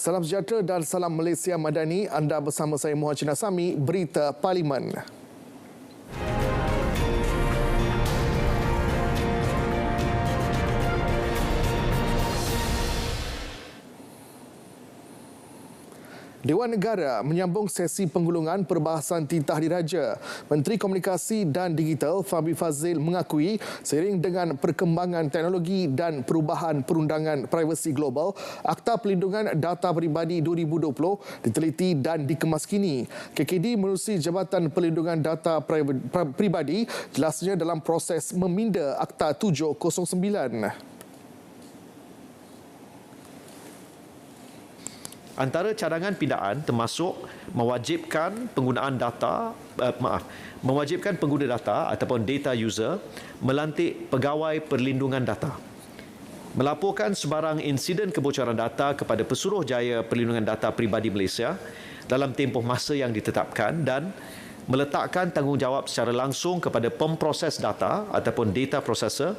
Salam sejahtera dan salam Malaysia Madani. Anda bersama saya Muhammad Cina Sami, Berita Parlimen. Dewan Negara menyambung sesi penggulungan perbahasan titah diraja. Menteri Komunikasi dan Digital Fahmi Fadzil mengakui seiring dengan perkembangan teknologi dan perubahan perundangan privasi global, Akta Perlindungan Data Peribadi 2020 diteliti dan dikemaskini. KKD menerusi Jabatan Perlindungan Data Peribadi jelasnya dalam proses meminda Akta 709. Antara cadangan pindaan termasuk mewajibkan pengguna data ataupun data user melantik pegawai perlindungan data, melaporkan sebarang insiden kebocoran data kepada Pesuruhjaya Perlindungan Data Peribadi Malaysia dalam tempoh masa yang ditetapkan dan meletakkan tanggungjawab secara langsung kepada pemproses data ataupun data processor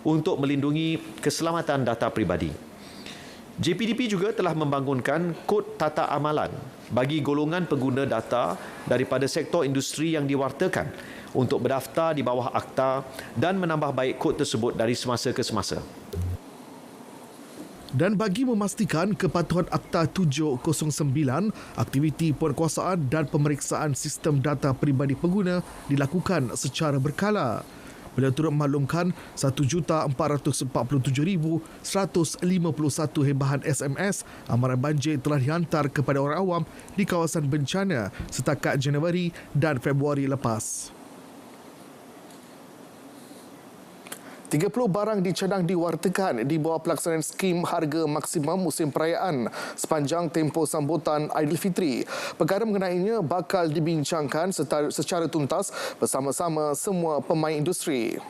untuk melindungi keselamatan data peribadi. JPDP juga telah membangunkan kod tata amalan bagi golongan pengguna data daripada sektor industri yang diwartakan untuk berdaftar di bawah akta dan menambah baik kod tersebut dari semasa ke semasa. Dan bagi memastikan kepatuhan Akta 709, aktiviti penguasaan dan pemeriksaan sistem data peribadi pengguna dilakukan secara berkala. Beliau turut memaklumkan 1,447,151 hebahan SMS amaran banjir telah dihantar kepada orang awam di kawasan bencana setakat Januari dan Februari lepas. 30 barang dicadang diwartakan di bawah pelaksanaan skim harga maksimum musim perayaan sepanjang tempoh sambutan Aidilfitri. Perkara mengenainya bakal dibincangkan secara tuntas bersama-sama semua pemain industri.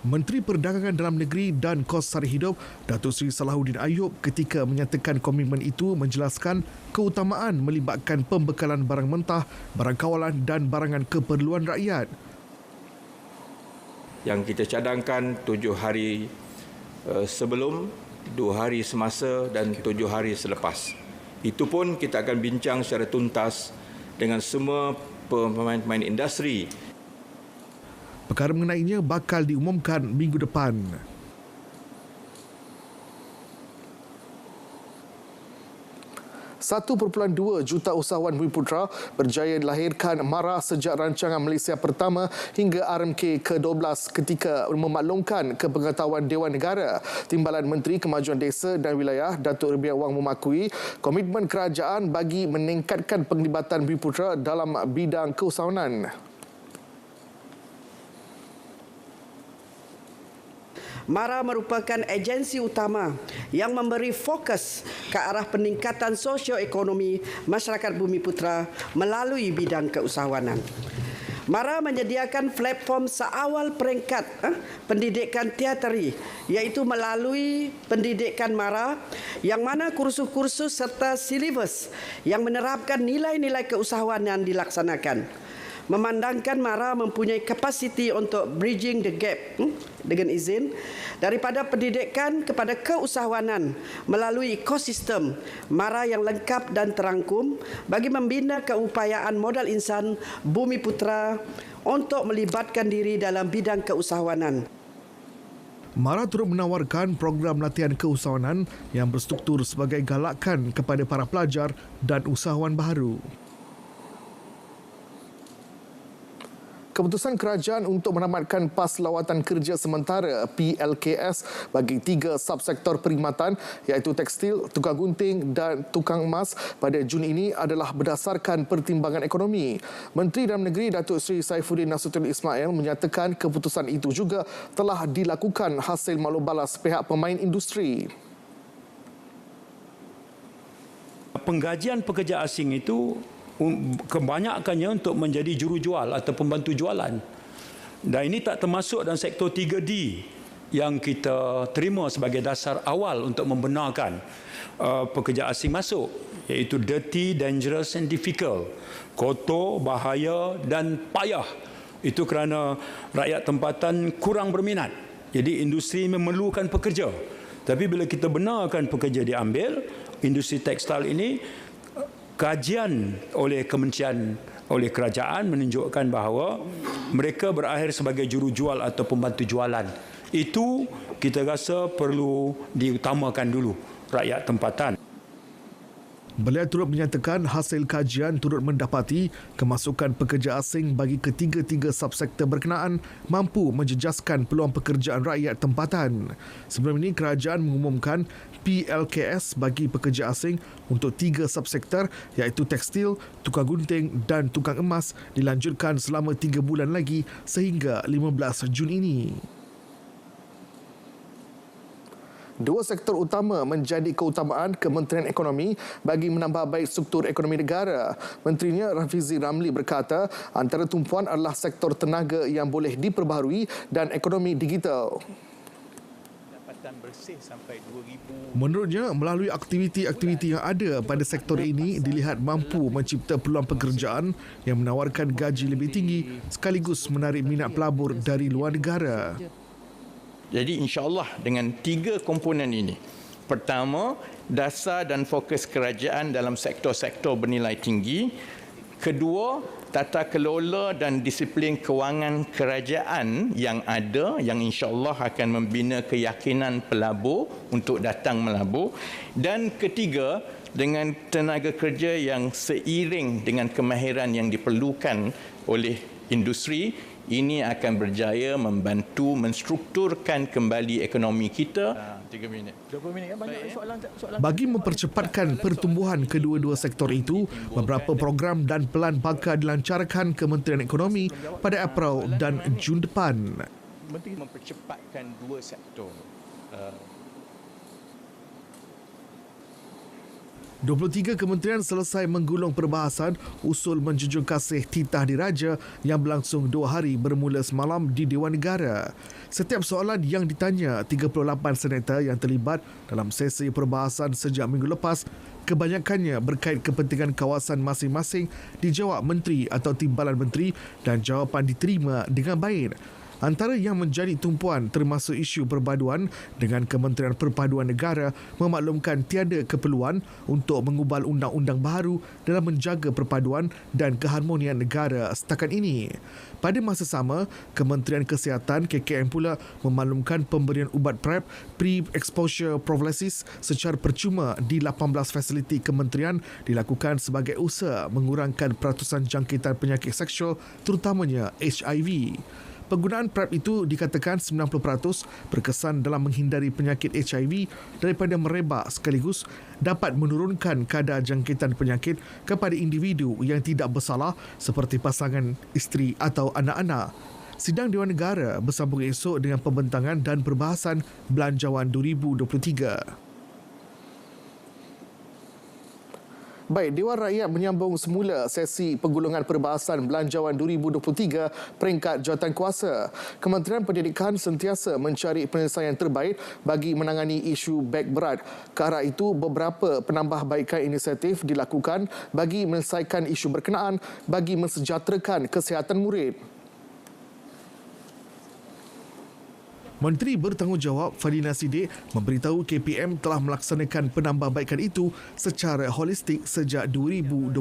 Menteri Perdagangan Dalam Negeri dan Kos Sara Hidup, Datuk Seri Salahuddin Ayub ketika menyatakan komitmen itu menjelaskan keutamaan melibatkan pembekalan barang mentah, barang kawalan dan barangan keperluan rakyat. Yang kita cadangkan 7 hari sebelum, 2 hari semasa dan 7 hari selepas. Itu pun kita akan bincang secara tuntas dengan semua pemain-pemain industri. Perkara mengenainya bakal diumumkan minggu depan. 1.2 juta usahawan Bumiputera berjaya dilahirkan MARA sejak rancangan Malaysia Pertama hingga RMK ke-12 ketika memaklumkan kepengetahuan Dewan Negara. Timbalan Menteri Kemajuan Desa dan Wilayah Datuk Rubiah Wang memakui komitmen kerajaan bagi meningkatkan penglibatan Bumiputera dalam bidang keusahawanan. MARA merupakan agensi utama yang memberi fokus ke arah peningkatan sosioekonomi masyarakat Bumiputera melalui bidang keusahawanan. MARA menyediakan platform seawal peringkat pendidikan teateri iaitu melalui pendidikan MARA yang mana kursus-kursus serta silibus yang menerapkan nilai-nilai keusahawanan dilaksanakan. Memandangkan MARA mempunyai kapasiti untuk bridging the gap dengan izin daripada pendidikan kepada keusahawanan melalui ekosistem MARA yang lengkap dan terangkum bagi membina keupayaan modal insan Bumiputera untuk melibatkan diri dalam bidang keusahawanan. MARA turut menawarkan program latihan keusahawanan yang berstruktur sebagai galakan kepada para pelajar dan usahawan baharu. Keputusan kerajaan untuk menamatkan PAS Lawatan Kerja Sementara PLKS bagi 3 subsektor perkhidmatan iaitu tekstil, tukang gunting dan tukang emas pada Jun ini adalah berdasarkan pertimbangan ekonomi. Menteri Dalam Negeri Datuk Seri Saifuddin Nasution Ismail menyatakan keputusan itu juga telah dilakukan hasil maklum balas pihak pemain industri. Penggajian pekerja asing itu kebanyakannya untuk menjadi jurujual atau pembantu jualan. Dan ini tak termasuk dalam sektor 3D yang kita terima sebagai dasar awal untuk membenarkan pekerja asing masuk, iaitu dirty, dangerous and difficult. Kotor, bahaya dan payah. Itu kerana rakyat tempatan kurang berminat. Jadi industri memerlukan pekerja. Tapi bila kita benarkan pekerja diambil, industri tekstil ini, kajian oleh kementerian, oleh kerajaan menunjukkan bahawa mereka berakhir sebagai jurujual atau pembantu jualan. Itu kita rasa perlu diutamakan dulu rakyat tempatan. Beliau turut menyatakan hasil kajian turut mendapati kemasukan pekerja asing bagi ketiga-tiga subsektor berkenaan mampu menjejaskan peluang pekerjaan rakyat tempatan. Sebelum ini, kerajaan mengumumkan PLKS bagi pekerja asing untuk 3 subsektor iaitu tekstil, tukang gunting dan tukang emas dilanjutkan selama 3 bulan lagi sehingga 15 Jun ini. Dua sektor utama menjadi keutamaan Kementerian Ekonomi bagi menambah baik struktur ekonomi negara. Menterinya Rafizi Ramli berkata antara tumpuan adalah sektor tenaga yang boleh diperbaharui dan ekonomi digital. Menurutnya, melalui aktiviti-aktiviti yang ada pada sektor ini dilihat mampu mencipta peluang pekerjaan yang menawarkan gaji lebih tinggi sekaligus menarik minat pelabur dari luar negara. Jadi insya-Allah dengan 3 komponen ini. Pertama, dasar dan fokus kerajaan dalam sektor-sektor bernilai tinggi. Kedua, tata kelola dan disiplin kewangan kerajaan yang ada yang insya-Allah akan membina keyakinan pelabur untuk datang melabur. Dan ketiga, dengan tenaga kerja yang seiring dengan kemahiran yang diperlukan oleh industri, ini akan berjaya membantu menstrukturkan kembali ekonomi kita. 3 minit. 20 minit kan banyak soalan. Bagi mempercepatkan pertumbuhan kedua-dua sektor itu, beberapa program dan pelan bakal dilancarkan Kementerian Ekonomi pada April dan Jun depan. Menteri mempercepatkan 2 sektor. 23 kementerian selesai menggulung perbahasan usul menjunjung kasih titah diraja yang berlangsung 2 hari bermula semalam di Dewan Negara. Setiap soalan yang ditanya 38 senator yang terlibat dalam sesi perbahasan sejak minggu lepas, kebanyakannya berkait kepentingan kawasan masing-masing dijawab menteri atau timbalan menteri dan jawapan diterima dengan baik. Antara yang menjadi tumpuan termasuk isu perpaduan dengan Kementerian Perpaduan Negara memaklumkan tiada keperluan untuk mengubal undang-undang baharu dalam menjaga perpaduan dan keharmonian negara setakat ini. Pada masa sama, Kementerian Kesihatan KKM pula memaklumkan pemberian ubat PrEP pre-exposure prophylaxis secara percuma di 18 fasiliti kementerian dilakukan sebagai usaha mengurangkan peratusan jangkitan penyakit seksual terutamanya HIV. Penggunaan PrEP itu dikatakan 90% berkesan dalam menghindari penyakit HIV daripada merebak sekaligus dapat menurunkan kadar jangkitan penyakit kepada individu yang tidak bersalah seperti pasangan, isteri atau anak-anak. Sidang Dewan Negara bersambung esok dengan pembentangan dan perbahasan Belanjawan 2023. Baik, Dewan Rakyat menyambung semula sesi penggulungan perbahasan Belanjawan 2023 peringkat jawatankuasa. Kementerian Pendidikan sentiasa mencari penyelesaian terbaik bagi menangani isu beg berat. Ke arah itu, beberapa penambahbaikan inisiatif dilakukan bagi menyelesaikan isu berkenaan bagi mensejahterakan kesihatan murid. Menteri Bertanggungjawab Fadina Sidik memberitahu KPM telah melaksanakan penambahbaikan itu secara holistik sejak 2022.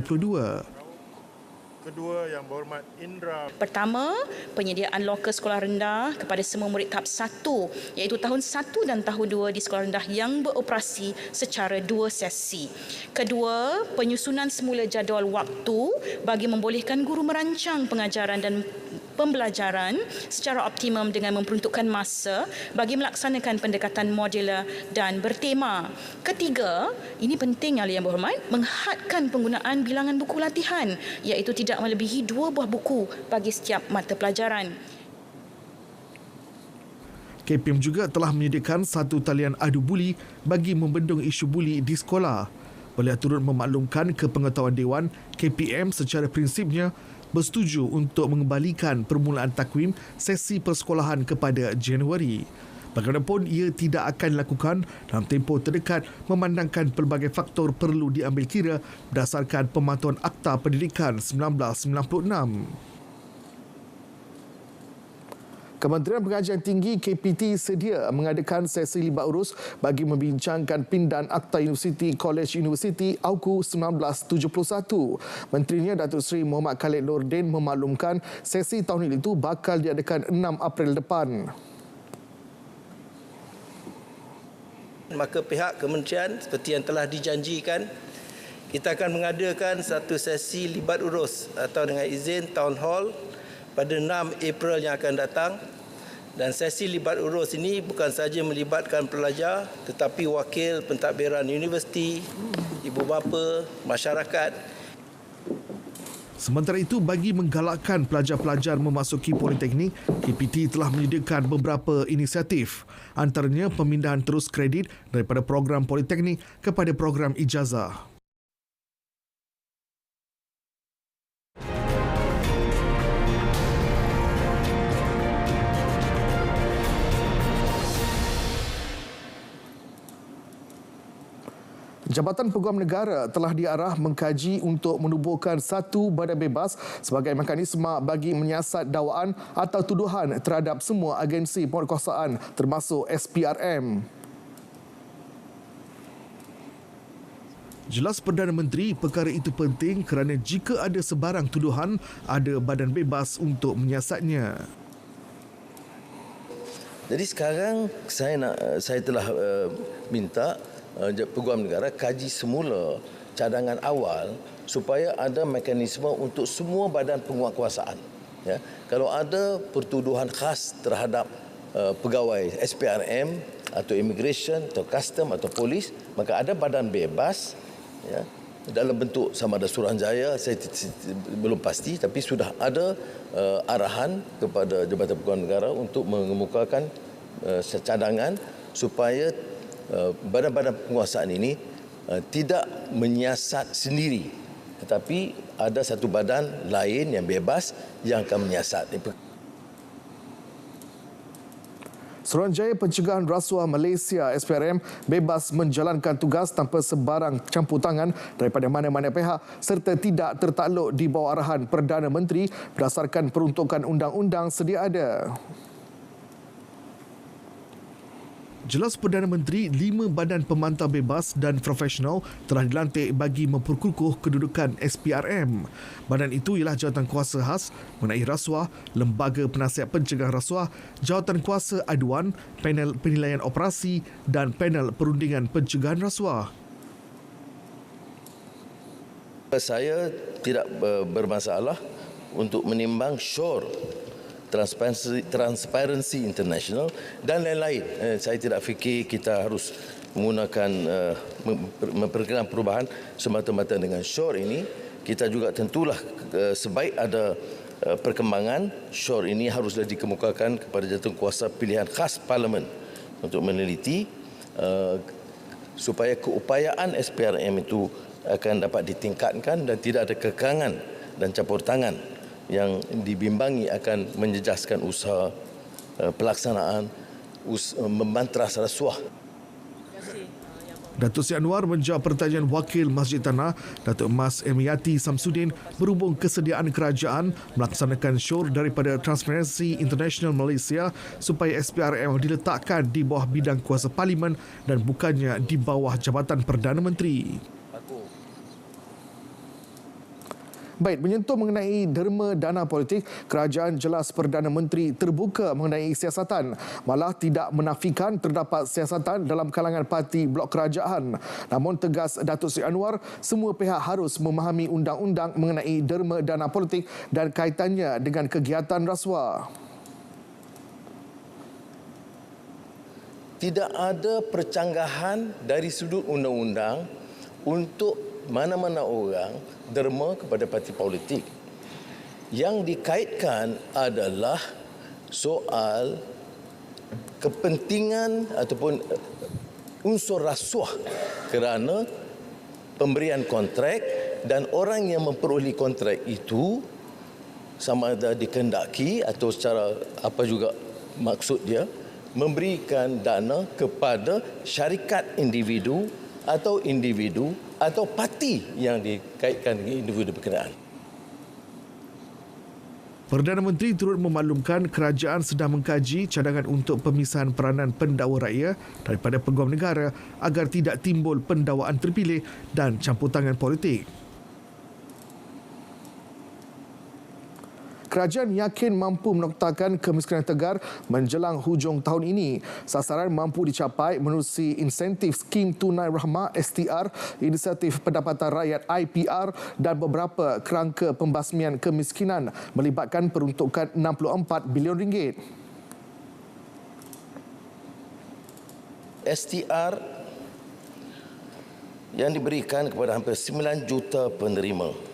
Kedua, Yang Berhormat Indra. Pertama, penyediaan loker sekolah rendah kepada semua murid tahap 1 iaitu tahun 1 dan tahun 2 di sekolah rendah yang beroperasi secara 2 sesi. Kedua, penyusunan semula jadual waktu bagi membolehkan guru merancang pengajaran dan pembelajaran secara optimum dengan memperuntukkan masa bagi melaksanakan pendekatan modular dan bertema. Ketiga, ini penting Yang Berhormat, menghadkan penggunaan bilangan buku latihan iaitu tidak melebihi 2 buah buku bagi setiap mata pelajaran. KPM juga telah menyediakan 1 talian adu buli bagi membendung isu buli di sekolah. Beliau turut memaklumkan ke pengetahuan Dewan, KPM secara prinsipnya bersetuju untuk mengembalikan permulaan takwim sesi persekolahan kepada Januari. Bagaimanapun, ia tidak akan dilakukan dalam tempoh terdekat memandangkan pelbagai faktor perlu diambil kira berdasarkan pemantauan Akta Pendidikan 1996. Kementerian Pengajian Tinggi KPT sedia mengadakan sesi libat urus bagi membincangkan pindahan Akta Universiti College Universiti AUKU 1971. Menterinya Datuk Seri Muhammad Khalid Nordin memaklumkan sesi tahun itu bakal diadakan 6 April depan. Maka pihak kementerian seperti yang telah dijanjikan, kita akan mengadakan satu sesi libat urus atau dengan izin town hall pada 6 April yang akan datang. Dan sesi libat urus ini bukan sahaja melibatkan pelajar tetapi wakil pentadbiran universiti, ibu bapa, masyarakat. Sementara itu, bagi menggalakkan pelajar-pelajar memasuki politeknik, KPT telah menyediakan beberapa inisiatif. Antaranya pemindahan terus kredit daripada program politeknik kepada program ijazah. Jabatan Peguam Negara telah diarah mengkaji untuk menubuhkan satu badan bebas sebagai mekanisme bagi menyiasat dakwaan atau tuduhan terhadap semua agensi pemerkosaan termasuk SPRM. Jelas Perdana Menteri, perkara itu penting kerana jika ada sebarang tuduhan, ada badan bebas untuk menyiasatnya. Jadi sekarang saya telah minta Peguam Negara kaji semula cadangan awal supaya ada mekanisme untuk semua badan penguatkuasaan. Ya, kalau ada pertuduhan khas terhadap pegawai SPRM atau immigration atau custom atau polis, maka ada badan bebas, ya, dalam bentuk sama ada Suruhanjaya, saya belum pasti, tapi sudah ada arahan kepada Jabatan Peguam Negara untuk mengemukakan cadangan supaya badan-badan penguasaan ini tidak menyiasat sendiri, tetapi ada satu badan lain yang bebas yang akan menyiasat. Suruhanjaya Pencegahan Rasuah Malaysia SPRM bebas menjalankan tugas tanpa sebarang campur tangan daripada mana-mana pihak serta tidak tertakluk di bawah arahan Perdana Menteri berdasarkan peruntukan undang-undang sedia ada. Jelas Perdana Menteri, 5 badan pemantau bebas dan profesional telah dilantik bagi memperkukuh kedudukan SPRM. Badan itu ialah Jawatan Kuasa Khas mengenai rasuah, Lembaga Penasihat Pencegahan Rasuah, Jawatan Kuasa Aduan, Panel Penilaian Operasi dan Panel Perundingan Pencegahan Rasuah. Saya tidak bermasalah untuk menimbang SURE, Transparency International dan lain-lain. Saya tidak fikir kita harus menggunakan memperkenalkan perubahan semata-mata dengan SURE ini. Kita juga tentulah sebaik ada perkembangan, SURE ini haruslah dikemukakan kepada Jawatankuasa Pilihan Khas Parlimen untuk meneliti supaya keupayaan SPRM itu akan dapat ditingkatkan dan tidak ada kekangan dan campur tangan yang dibimbangi akan menjejaskan usaha pelaksanaan membantras rasuah. Datuk Seri Anwar menjawab pertanyaan Wakil Masjid Tanah, Datuk Mas Emiati Samsudin berhubung kesediaan kerajaan melaksanakan syur daripada Transparency International Malaysia supaya SPRM diletakkan di bawah bidang kuasa Parlimen dan bukannya di bawah Jabatan Perdana Menteri. Baik, menyentuh mengenai derma dana politik, kerajaan jelas Perdana Menteri terbuka mengenai siasatan, malah tidak menafikan terdapat siasatan dalam kalangan parti blok kerajaan. Namun tegas Datuk Seri Anwar, semua pihak harus memahami undang-undang mengenai derma dana politik dan kaitannya dengan kegiatan rasuah. Tidak ada percanggahan dari sudut undang-undang untuk mana-mana orang derma kepada parti politik. Yang dikaitkan adalah soal kepentingan ataupun unsur rasuah kerana pemberian kontrak dan orang yang memperoleh kontrak itu sama ada dikehendaki atau secara apa juga maksud dia memberikan dana kepada syarikat individu atau parti yang dikaitkan dengan individu berkenaan. Perdana Menteri turut memaklumkan kerajaan sedang mengkaji cadangan untuk pemisahan peranan pendakwa raya daripada peguam negara agar tidak timbul pendakwaan terpilih dan campur tangan politik. Kerajaan yakin mampu menoktakan kemiskinan tegar menjelang hujung tahun ini. Sasaran mampu dicapai menerusi insentif Skim Tunai Rahmah STR, Inisiatif Pendapatan Rakyat IPR dan beberapa kerangka pembasmian kemiskinan melibatkan peruntukan RM64 bilion. STR yang diberikan kepada hampir 9 juta penerima.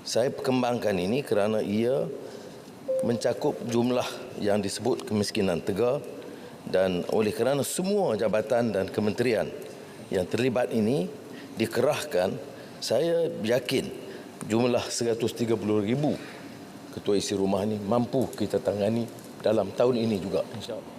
Saya perkembangkan ini kerana ia mencakup jumlah yang disebut kemiskinan tegar dan oleh kerana semua jabatan dan kementerian yang terlibat ini dikerahkan, saya yakin jumlah 130,000 ketua isi rumah ini mampu kita tangani dalam tahun ini juga, insya-Allah.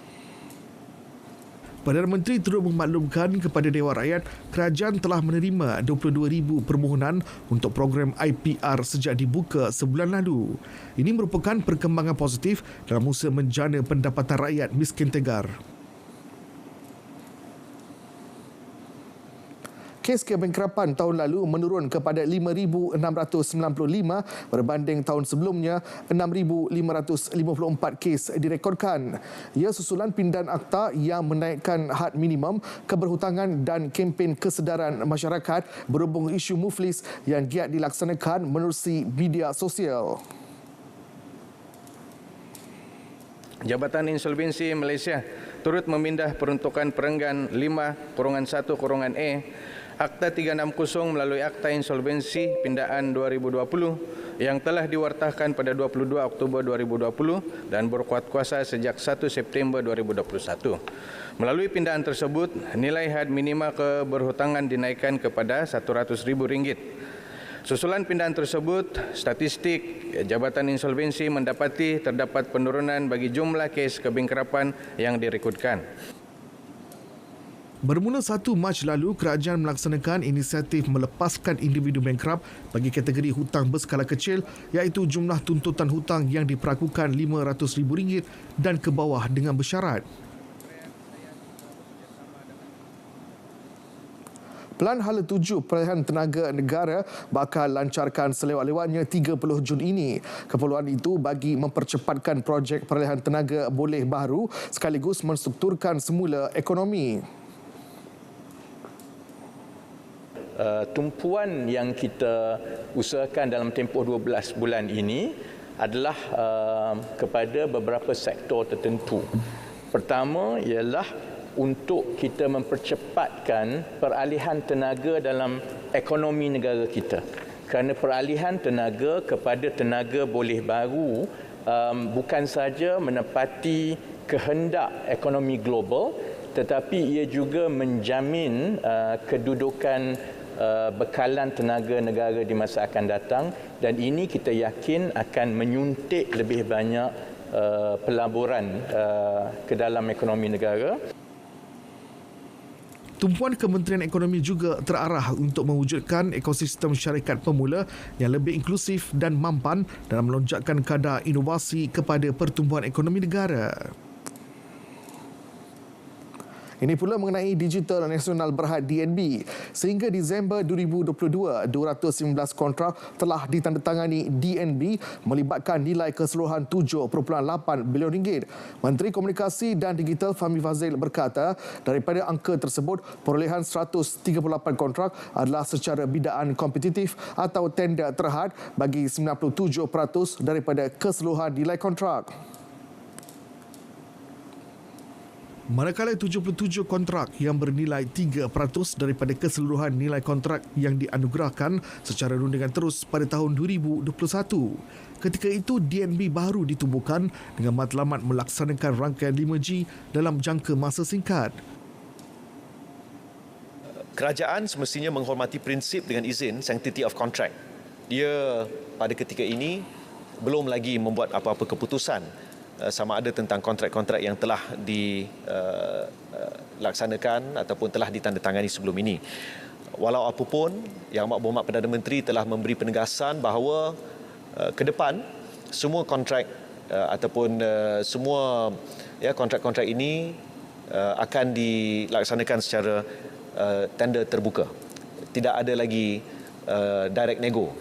Perdana Menteri turut memaklumkan kepada Dewan Rakyat kerajaan telah menerima 22,000 permohonan untuk program IPR sejak dibuka sebulan lalu. Ini merupakan perkembangan positif dalam usaha menjana pendapatan rakyat miskin tegar. Kes kebangkrapan tahun lalu menurun kepada 5,695 berbanding tahun sebelumnya 6,554 kes direkodkan. Ia susulan pindahan akta yang menaikkan had minimum keberhutangan dan kempen kesedaran masyarakat berhubung isu muflis yang giat dilaksanakan menerusi media sosial. Jabatan Insolvensi Malaysia turut memindah peruntukan perenggan 5/1/A Akta 360 melalui Akta Insolvensi Pindaan 2020 yang telah diwartakan pada 22 Oktober 2020 dan berkuat kuasa sejak 1 September 2021. Melalui pindaan tersebut, nilai had minima keberhutangan dinaikkan kepada RM100,000. Susulan pindaan tersebut, statistik Jabatan Insolvensi mendapati terdapat penurunan bagi jumlah kes kebangkrapan yang direkodkan. Bermula 1 Mac lalu, kerajaan melaksanakan inisiatif melepaskan individu bankrupt bagi kategori hutang berskala kecil iaitu jumlah tuntutan hutang yang diperakukan RM500,000 dan ke bawah dengan bersyarat. Pelan Hala 7 Perolehan Tenaga Negara bakal lancarkan selewat-lewatnya 30 Jun ini. Keperluan itu bagi mempercepatkan projek perolehan tenaga boleh baharu sekaligus menstrukturkan semula ekonomi. Tumpuan yang kita usahakan dalam tempoh 12 bulan ini adalah kepada beberapa sektor tertentu. Pertama ialah untuk kita mempercepatkan peralihan tenaga dalam ekonomi negara kita. Kerana peralihan tenaga kepada tenaga boleh baru bukan saja menepati kehendak ekonomi global, tetapi ia juga menjamin kedudukan bekalan tenaga negara di masa akan datang, dan ini kita yakin akan menyuntik lebih banyak pelaburan ke dalam ekonomi negara. Tumpuan Kementerian Ekonomi juga terarah untuk mewujudkan ekosistem syarikat pemula yang lebih inklusif dan mampan dalam melonjakkan kadar inovasi kepada pertumbuhan ekonomi negara. Ini pula mengenai Digital Nasional Berhad DNB. Sehingga Disember 2022, 219 kontrak telah ditandatangani DNB melibatkan nilai keseluruhan RM7.8 bilion. Menteri Komunikasi dan Digital Fahmi Fadzil berkata, daripada angka tersebut, perolehan 138 kontrak adalah secara bidaan kompetitif atau tender terhad bagi 97% daripada keseluruhan nilai kontrak. Manakala 77 kontrak yang bernilai 3% daripada keseluruhan nilai kontrak yang dianugerahkan secara rundingan terus pada tahun 2021. Ketika itu, DNB baru ditubuhkan dengan matlamat melaksanakan rangkaian 5G dalam jangka masa singkat. Kerajaan semestinya menghormati prinsip dengan izin sanctity of contract. Dia pada ketika ini belum lagi membuat apa-apa keputusan sama ada tentang kontrak-kontrak yang telah dilaksanakan ataupun telah ditandatangani sebelum ini. Walau apapun, Yang Amat Berhormat Perdana Menteri telah memberi penegasan bahawa ke depan semua kontrak ataupun semua kontrak-kontrak ini akan dilaksanakan secara tender terbuka. Tidak ada lagi direct nego.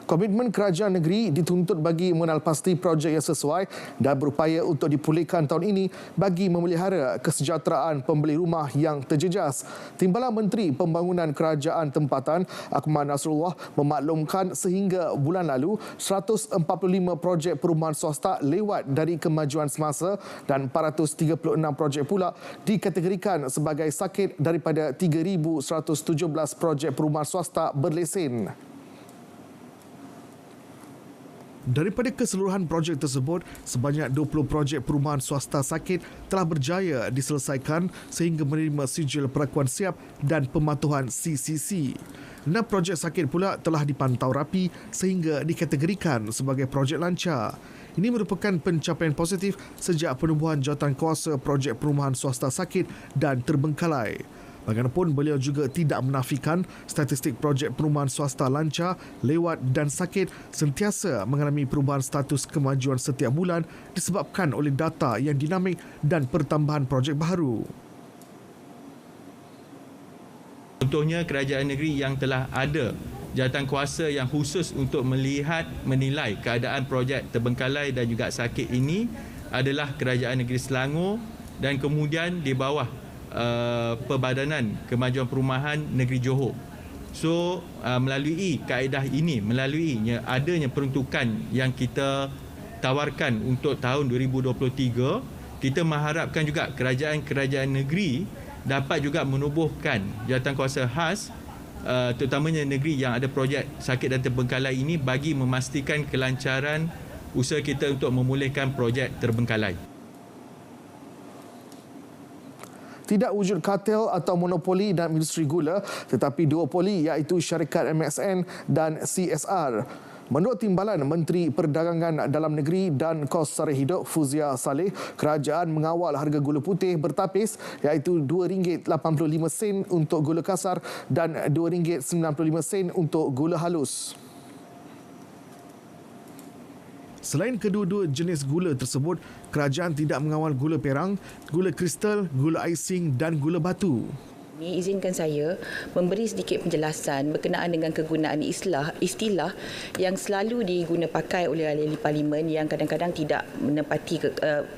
Komitmen kerajaan negeri dituntut bagi mengenal pasti projek yang sesuai dan berupaya untuk dipulihkan tahun ini bagi memelihara kesejahteraan pembeli rumah yang terjejas. Timbalan Menteri Pembangunan Kerajaan Tempatan Ahmad Nasrullah memaklumkan sehingga bulan lalu 145 projek perumahan swasta lewat dari kemajuan semasa dan 436 projek pula dikategorikan sebagai sakit daripada 3,117 projek perumahan swasta berlesen. Daripada keseluruhan projek tersebut, sebanyak 20 projek perumahan swasta sakit telah berjaya diselesaikan sehingga menerima sijil perakuan siap dan pematuhan CCC. 6 projek sakit pula telah dipantau rapi sehingga dikategorikan sebagai projek lancar. Ini merupakan pencapaian positif sejak penubuhan jawatankuasa projek perumahan swasta sakit dan terbengkalai. Bagaimanapun, beliau juga tidak menafikan statistik projek perumahan swasta lancar, lewat dan sakit sentiasa mengalami perubahan status kemajuan setiap bulan disebabkan oleh data yang dinamik dan pertambahan projek baru. Contohnya kerajaan negeri yang telah ada jawatankuasa yang khusus untuk menilai keadaan projek terbengkalai dan juga sakit ini adalah Kerajaan Negeri Selangor dan kemudian di bawah Perbadanan Kemajuan Perumahan Negeri Johor. So melalui kaedah ini, melalui adanya peruntukan yang kita tawarkan untuk tahun 2023, kita mengharapkan juga kerajaan-kerajaan negeri dapat juga menubuhkan jawatankuasa khas terutamanya negeri yang ada projek sakit dan terbengkalai ini bagi memastikan kelancaran usaha kita untuk memulihkan projek terbengkalai. Tidak wujud kartel atau monopoli dalam industri gula, tetapi duopoli iaitu syarikat MXN dan CSR. Menurut Timbalan Menteri Perdagangan Dalam Negeri dan Kos Sara Hidup Fuzia Saleh, kerajaan mengawal harga gula putih bertapis iaitu RM2.85 untuk gula kasar dan RM2.95 untuk gula halus. Selain kedua-dua jenis gula tersebut, kerajaan tidak mengawal gula perang, gula kristal, gula icing dan gula batu. Izinkan saya memberi sedikit penjelasan berkenaan dengan kegunaan istilah yang selalu diguna pakai oleh ahli parlimen yang kadang-kadang tidak menepati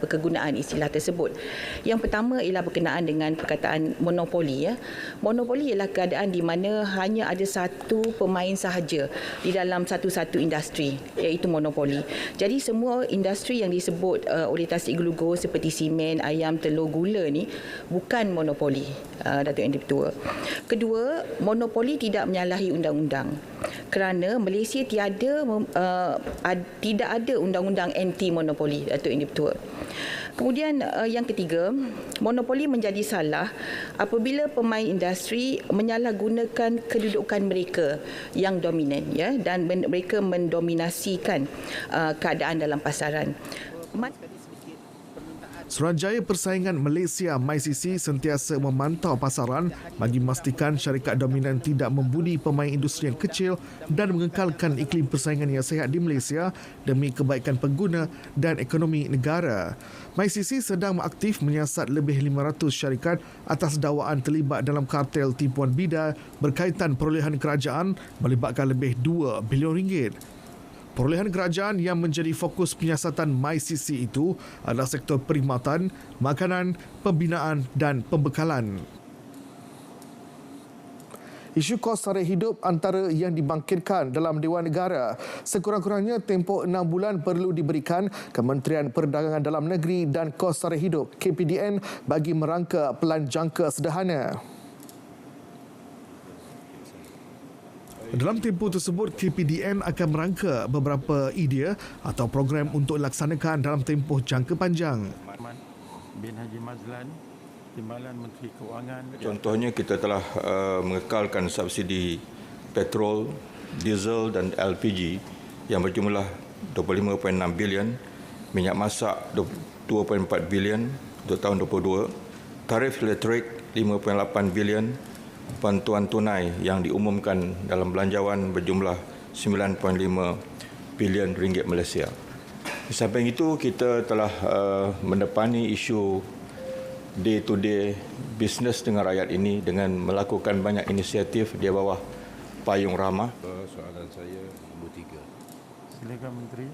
kegunaan istilah tersebut. Yang pertama ialah berkenaan dengan perkataan monopoli. Monopoli ialah keadaan di mana hanya ada satu pemain sahaja di dalam satu-satu industri, iaitu monopoli. Jadi semua industri yang disebut oleh Tasik Gelugur seperti simen, ayam, telur, gula ni bukan monopoli, Datuk yang Ketua. Kedua, monopoli tidak menyalahi undang-undang kerana Malaysia tidak ada undang-undang anti monopoli, Datuk yang Ketua. Kemudian yang ketiga, monopoli menjadi salah apabila pemain industri menyalahgunakan kedudukan mereka yang dominan dan mereka mendominasikan keadaan dalam pasaran. Suruhanjaya Persaingan Malaysia MyCC sentiasa memantau pasaran bagi memastikan syarikat dominan tidak membuli pemain industri yang kecil dan mengekalkan iklim persaingan yang sihat di Malaysia demi kebaikan pengguna dan ekonomi negara. MyCC sedang aktif menyiasat lebih 500 syarikat atas dakwaan terlibat dalam kartel tipuan bidar berkaitan perolehan kerajaan melibatkan lebih RM2 bilion. Perolehan kerajaan yang menjadi fokus penyiasatan MyCC itu adalah sektor perkhidmatan, makanan, pembinaan dan pembekalan. Isu kos sara hidup antara yang dibangkitkan dalam Dewan Negara. Sekurang-kurangnya tempoh 6 bulan perlu diberikan Kementerian Perdagangan Dalam Negeri dan Kos Sara Hidup KPDN bagi merangka pelan jangka sederhana. Dalam tempoh tersebut, KPDN akan merangka beberapa idea atau program untuk dilaksanakan dalam tempoh jangka panjang. Bin Haji Mazlan, Timbalan Menteri Kewangan. Contohnya kita telah mengekalkan subsidi petrol, diesel dan LPG yang berjumlah 25.6 bilion, minyak masak 2.4 bilion untuk tahun 2022, tarif elektrik 5.8 bilion, bantuan tunai yang diumumkan dalam belanjawan berjumlah 9.5 bilion ringgit Malaysia. Di samping itu, kita telah mendepani isu day-to-day bisnes dengan rakyat ini dengan melakukan banyak inisiatif di bawah payung ramah. Soalan saya nombor 3. Silakan Menteri.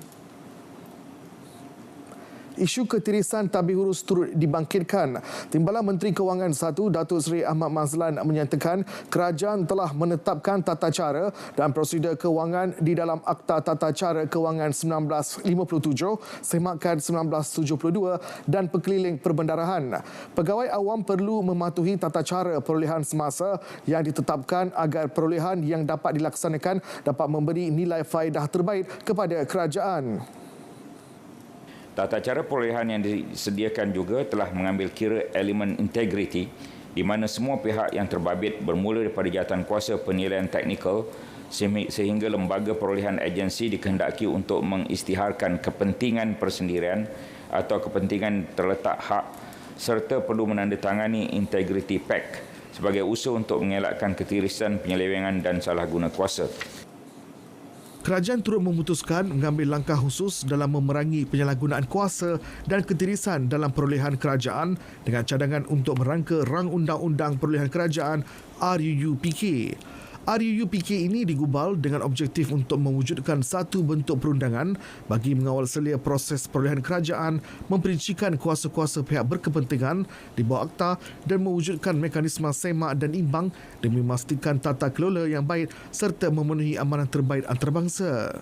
Isu ketirisan tabih urus turut dibangkitkan. Timbalan Menteri Kewangan 1, Datuk Seri Ahmad Mazlan menyatakan kerajaan telah menetapkan tata cara dan prosedur kewangan di dalam Akta Tata Cara Kewangan 1957, Semakan 1972 dan Perkeliling Perbendarahan. Pegawai awam perlu mematuhi tata cara perolehan semasa yang ditetapkan agar perolehan yang dapat dilaksanakan dapat memberi nilai faedah terbaik kepada kerajaan. Tata cara perolehan yang disediakan juga telah mengambil kira elemen integriti di mana semua pihak yang terbabit bermula daripada jawatankuasa penilaian teknikal sehingga lembaga perolehan agensi dikehendaki untuk mengisytiharkan kepentingan persendirian atau kepentingan terletak hak serta perlu menandatangani Integrity Pact sebagai usaha untuk mengelakkan ketirisan, penyelewengan dan salah guna kuasa. Kerajaan turut memutuskan mengambil langkah khusus dalam memerangi penyalahgunaan kuasa dan ketirisan dalam perolehan kerajaan dengan cadangan untuk merangka Rang Undang-Undang Perolehan Kerajaan RUUPK. RUUPK ini digubal dengan objektif untuk mewujudkan satu bentuk perundangan bagi mengawal selia proses perolehan kerajaan, memperincikan kuasa-kuasa pihak berkepentingan di bawah akta dan mewujudkan mekanisme semak dan imbang demi memastikan tata kelola yang baik serta memenuhi amanah terbaik antarabangsa.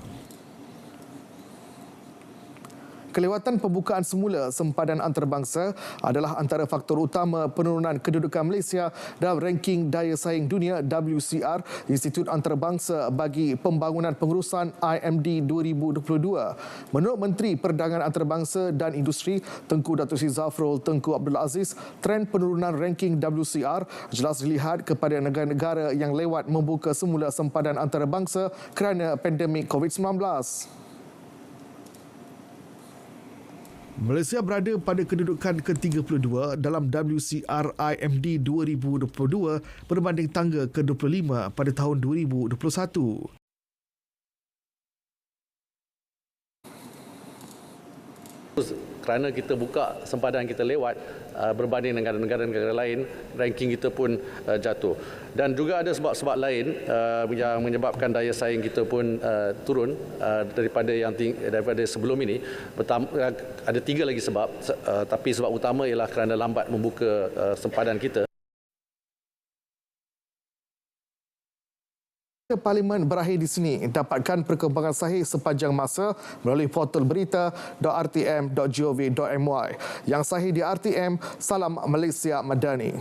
Kelewatan pembukaan semula sempadan antarabangsa adalah antara faktor utama penurunan kedudukan Malaysia dalam ranking daya saing dunia WCR Institut Antarabangsa bagi Pembangunan Pengurusan IMD 2022. Menurut Menteri Perdagangan Antarabangsa dan Industri Tengku Datuk Seri Zafrul Tengku Abdul Aziz, trend penurunan ranking WCR jelas dilihat kepada negara-negara yang lewat membuka semula sempadan antarabangsa kerana pandemik COVID-19. Malaysia berada pada kedudukan ke-32 dalam WCR IMD 2022 berbanding tangga ke-25 pada tahun 2021. Kerana kita buka sempadan kita lewat berbanding dengan negara-negara lain, ranking kita pun jatuh. Dan juga ada sebab-sebab lain yang menyebabkan daya saing kita pun turun daripada sebelum ini. Ada 3 lagi sebab, tapi sebab utama ialah kerana lambat membuka sempadan kita. Parlimen berakhir di sini. Dapatkan perkembangan sahih sepanjang masa melalui portal berita.rtm.gov.my. Yang sahih di RTM, salam Malaysia Madani.